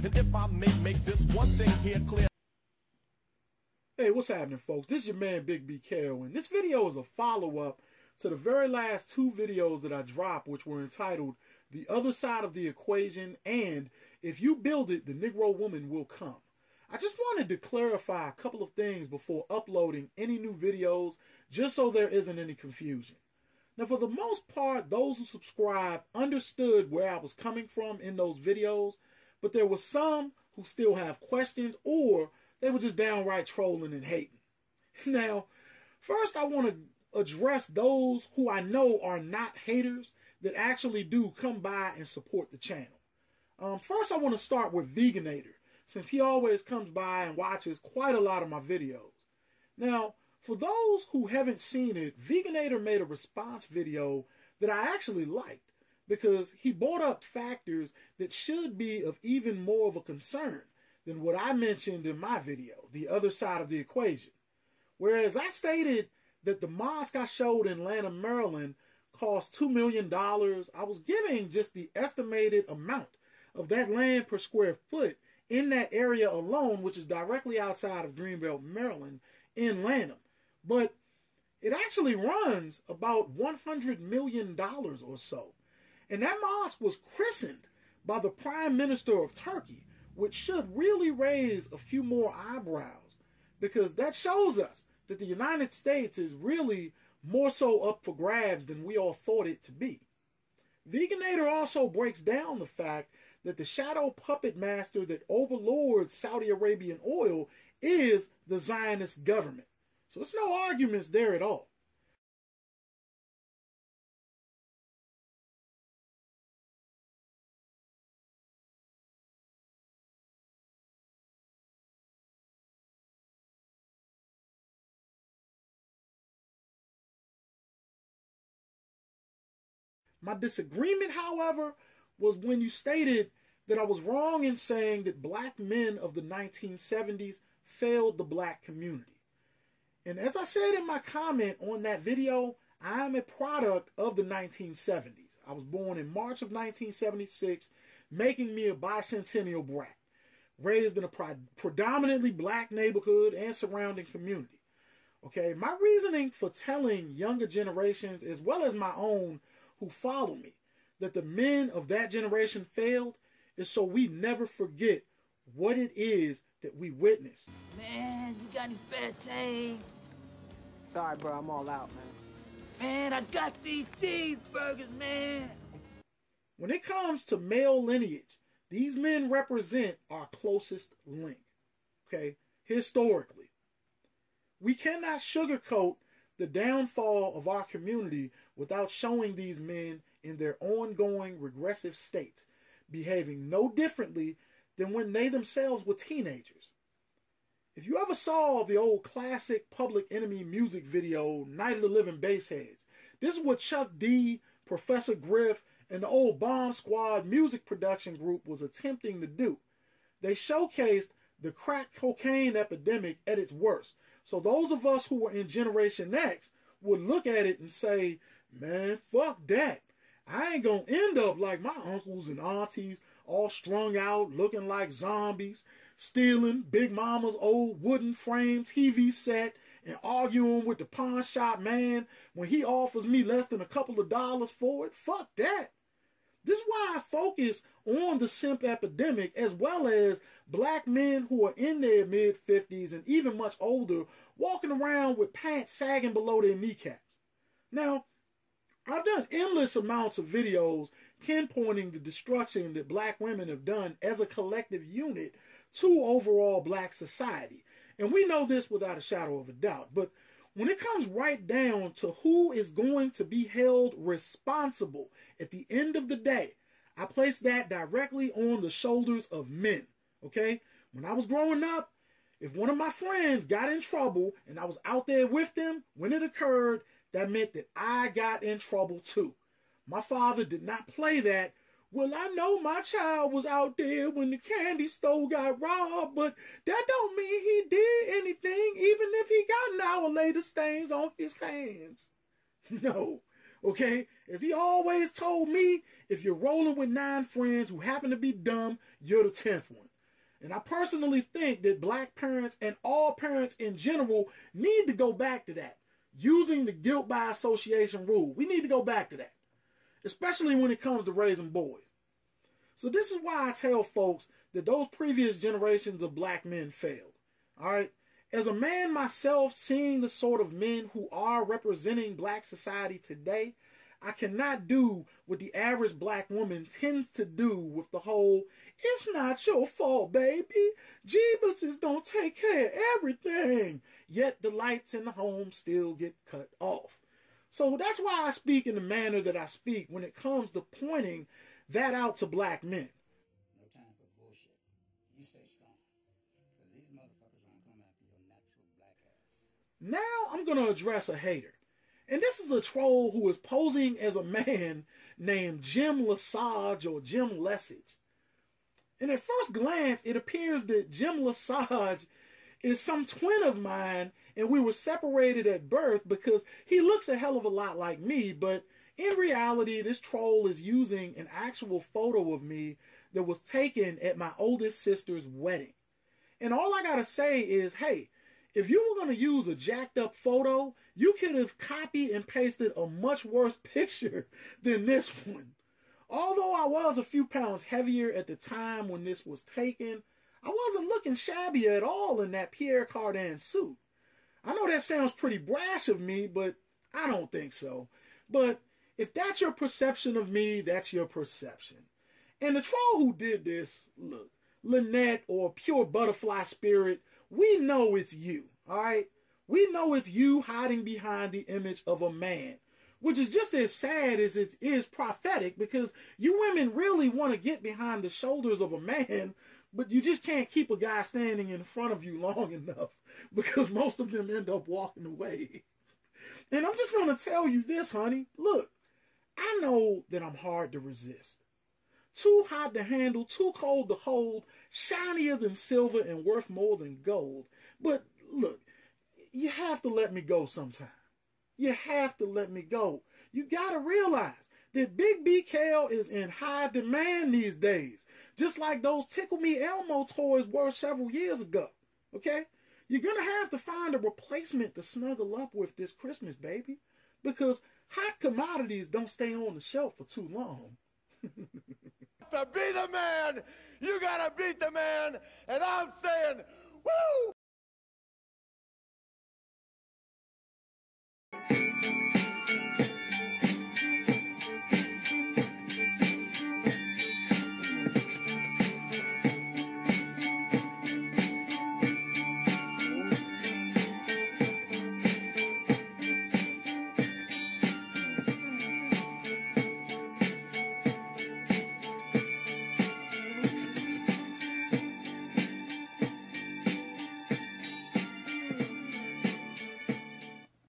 And if I may make this one thing here clear. Hey, what's happening, folks? This is your man, Big B Carroll, and this video is a follow-up to the very last two videos that I dropped, which were entitled The Other Side of the Equation and If You Build It, the Negro Woman Will Come. I just wanted to clarify a couple of things before uploading any new videos, just so there isn't any confusion. Now, for the most part, those who subscribe understood where I was coming from in those videos, but there were some who still have questions, or they were just downright trolling and hating. Now, first I want to address those who I know are not haters that actually do come by and support the channel. First, I want to start with Veganator, since he always comes by and watches quite a lot of my videos. Now, for those who haven't seen it, Veganator made a response video that I actually liked because he brought up factors that should be of even more of a concern than what I mentioned in my video, The Other Side of the Equation. Whereas I stated that the mosque I showed in Atlanta, Maryland cost $2 million, I was giving just the estimated amount of that land per square foot in that area alone, which is directly outside of Greenbelt, Maryland, in Lanham. But it actually runs about $100 million or so. And that mosque was christened by the Prime Minister of Turkey, which should really raise a few more eyebrows, because that shows us that the United States is really more so up for grabs than we all thought it to be. Veganator also breaks down the fact that the shadow puppet master that overlords Saudi Arabian oil is the Zionist government. So it's no arguments there at all. My disagreement, however, was when you stated that I was wrong in saying that black men of the 1970s failed the black community. And as I said in my comment on that video, I am a product of the 1970s. I was born in March of 1976, making me a bicentennial brat, raised in a predominantly black neighborhood and surrounding community. Okay, my reasoning for telling younger generations, as well as my own who follow me, that the men of that generation failed is so we never forget what it is that we witnessed. Man, you got any spare change? Sorry, bro, I'm all out, man. Man, I got these cheeseburgers, man. When it comes to male lineage, these men represent our closest link, okay, historically. We cannot sugarcoat the downfall of our community without showing these men in their ongoing regressive states, behaving no differently than when they themselves were teenagers. If you ever saw the old classic Public Enemy music video, Night of the Living Bassheads, this is what Chuck D, Professor Griff, and the old Bomb Squad music production group was attempting to do. They showcased the crack cocaine epidemic at its worst. So those of us who were in Generation X would look at it and say, man, fuck that. I ain't gonna end up like my uncles and aunties, all strung out, looking like zombies, stealing Big Mama's old wooden frame TV set and arguing with the pawn shop man when he offers me less than a couple of dollars for it. Fuck that. This is why I focus on the simp epidemic, as well as black men who are in their mid-50s and even much older, walking around with pants sagging below their kneecaps. Now, I've done endless amounts of videos pinpointing the destruction that black women have done as a collective unit to overall black society. And we know this without a shadow of a doubt. But when it comes right down to who is going to be held responsible at the end of the day, I place that directly on the shoulders of men, okay? When I was growing up, if one of my friends got in trouble and I was out there with them when it occurred, that meant that I got in trouble too. My father did not play that, well, I know my child was out there when the candy store got robbed, but that don't mean he did anything, even if he got an hour later stains on his hands. No, okay? As he always told me, if you're rolling with 9 friends who happen to be dumb, you're the 10th one. And I personally think that black parents and all parents in general need to go back to that. Using the guilt by association rule. We need to go back to that. Especially when it comes to raising boys. So this is why I tell folks that those previous generations of black men failed. All right? As a man myself, seeing the sort of men who are representing black society today, I cannot do what the average black woman tends to do with the whole, it's not your fault, baby. Jeebuses don't take care of everything. Yet the lights in the home still get cut off. So that's why I speak in the manner that I speak when it comes to pointing that out to black men. No time for bullshit. You stay strong. Because these motherfuckers aren't coming after your natural black ass. Now I'm going to address a hater. And this is a troll who is posing as a man named Jim Lesage or Jim Lesage. And at first glance, it appears that Jim Lesage is some twin of mine and we were separated at birth because he looks a hell of a lot like me. But in reality, this troll is using an actual photo of me that was taken at my oldest sister's wedding. And all I got to say is, hey, if you were going to use a jacked up photo, you could have copied and pasted a much worse picture than this one. Although I was a few pounds heavier at the time when this was taken, I wasn't looking shabby at all in that Pierre Cardin suit. I know that sounds pretty brash of me, but I don't think so. But if that's your perception of me, that's your perception. And the troll who did this, look, Lynette or Pure Butterfly Spirit, we know it's you, all right? We know it's you hiding behind the image of a man, which is just as sad as it is prophetic because you women really want to get behind the shoulders of a man, but you just can't keep a guy standing in front of you long enough because most of them end up walking away. And I'm just going to tell you this, honey. Look, I know that I'm hard to resist. Too hot to handle, too cold to hold, shinier than silver and worth more than gold. But look, you have to let me go sometime. You have to let me go. You got to realize that Big BKL is in high demand these days, just like those Tickle Me Elmo toys were several years ago, okay? You're going to have to find a replacement to snuggle up with this Christmas, baby, because hot commodities don't stay on the shelf for too long. To be the man, you gotta beat the man, and I'm saying, woo!